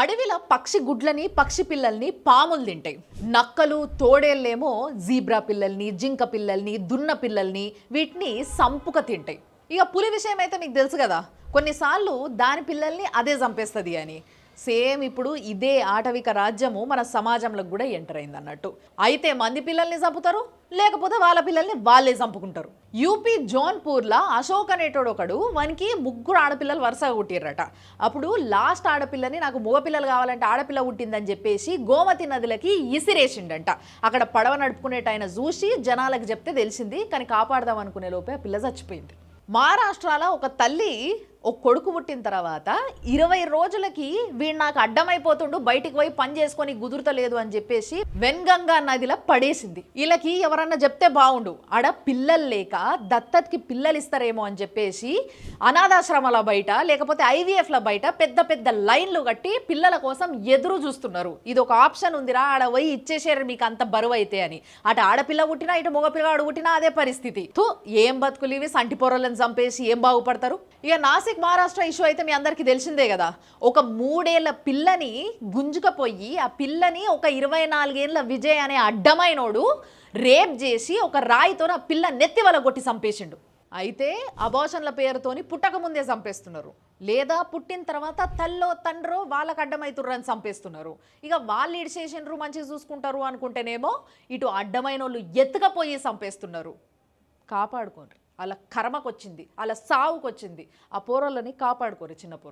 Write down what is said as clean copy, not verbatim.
అడవిలో పక్షి గుడ్లని పక్షి పిల్లల్ని పాములు తింటాయి. నక్కలు తోడేళ్ళేమో జీబ్రా పిల్లల్ని జింక పిల్లల్ని దున్న పిల్లల్ని వీటిని సంపుక తింటాయి. ఇక పులి విషయం అయితే మీకు తెలుసు కదా, కొన్నిసార్లు దాని పిల్లల్ని అదే చంపేస్తుంది అని. సేమ్ ఇప్పుడు ఇదే ఆటవిక రాజ్యము మన సమాజంలో కూడా ఎంటర్ అయింది అన్నట్టు. అయితే మంది పిల్లల్ని చంపుతారు, లేకపోతే వాళ్ళ పిల్లల్ని వాళ్ళే చంపుకుంటారు. యూపీ జోన్పూర్లో అశోక్ అనేటోడు ఒకడు, వానికి 3 ఆడపిల్లలు వరుసగా పుట్టిర్రట. అప్పుడు లాస్ట్ ఆడపిల్లని నాకు మగపిల్లలు కావాలంటే ఆడపిల్ల పుట్టిందని చెప్పేసి గోమతి నదిలకి ఇసిరేసిండంట. అక్కడ పడవ నడుపుకునేట ఆయన చూసి జనాలకు చెప్తే తెలిసింది, కానీ కాపాడదాం అనుకునే లోపే ఆ పిల్ల చచ్చిపోయింది. మహారాష్ట్రలో ఒక తల్లి ఒక కొడుకు పుట్టిన తర్వాత 20 రోజులకి వీడు నాకు అడ్డమైపోతుండు, బయటికి పోయి పని చేసుకొని కుదురుతలేదు అని చెప్పేసి వెన్గంగా నదిలో పడేసింది. వీళ్ళకి ఎవరన్నా చెప్తే బాగుండు, ఆడ పిల్లలు లేక దత్తతకి పిల్లలు ఇస్తారేమో అని చెప్పేసి అనాథాశ్రమాల బయట లేకపోతే ఐవీఎఫ్ల బయట పెద్ద పెద్ద లైన్లు కట్టి పిల్లల కోసం ఎదురు చూస్తున్నారు. ఇది ఒక ఆప్షన్ ఉందిరా, ఆడ పోయి ఇచ్చేసారు మీకు అంత బరువు అయితే అని. అటు ఆడపిల్ల పుట్టినా ఇటు మగపిల్లగాడు పుట్టినా అదే పరిస్థితి. ఏం బతుకులు ఇవి, సంటి పొరలను చంపేసి ఏం బాగుపడతారు. ఇక నాసిక్ మహారాష్ట్ర ఇష్యూ అయితే మీ అందరికీ తెలిసిందే కదా. ఒక 3 ఏళ్ల పిల్లని గుంజుకపోయి ఆ పిల్లని ఒక 24 ఏళ్ల విజయ్ అనే అడ్డమైనోడు రేప్ చేసి ఒక రాయితో ఆ పిల్ల నెత్తి వల కొట్టి చంపేసిండు. అయితే అబార్షన్ల పేరుతోని పుట్టక ముందే చంపేస్తున్నారు, లేదా పుట్టిన తర్వాత తల్లో తండ్రో వాళ్ళకు అడ్డమైతుర్రని చంపేస్తున్నారు. ఇక వాళ్ళు ఇడిచేసిండ్రు మంచిగా చూసుకుంటారు అనుకుంటేనేమో ఇటు అడ్డమైన వాళ్ళు ఎత్తుకపోయి చంపేస్తున్నారు. కాపాడుకోండి, అలా కర్మకొచ్చింది, అలా సావుకొచ్చింది. ఆ పోరలని కాపాడుకోరు, చిన్న పోరు.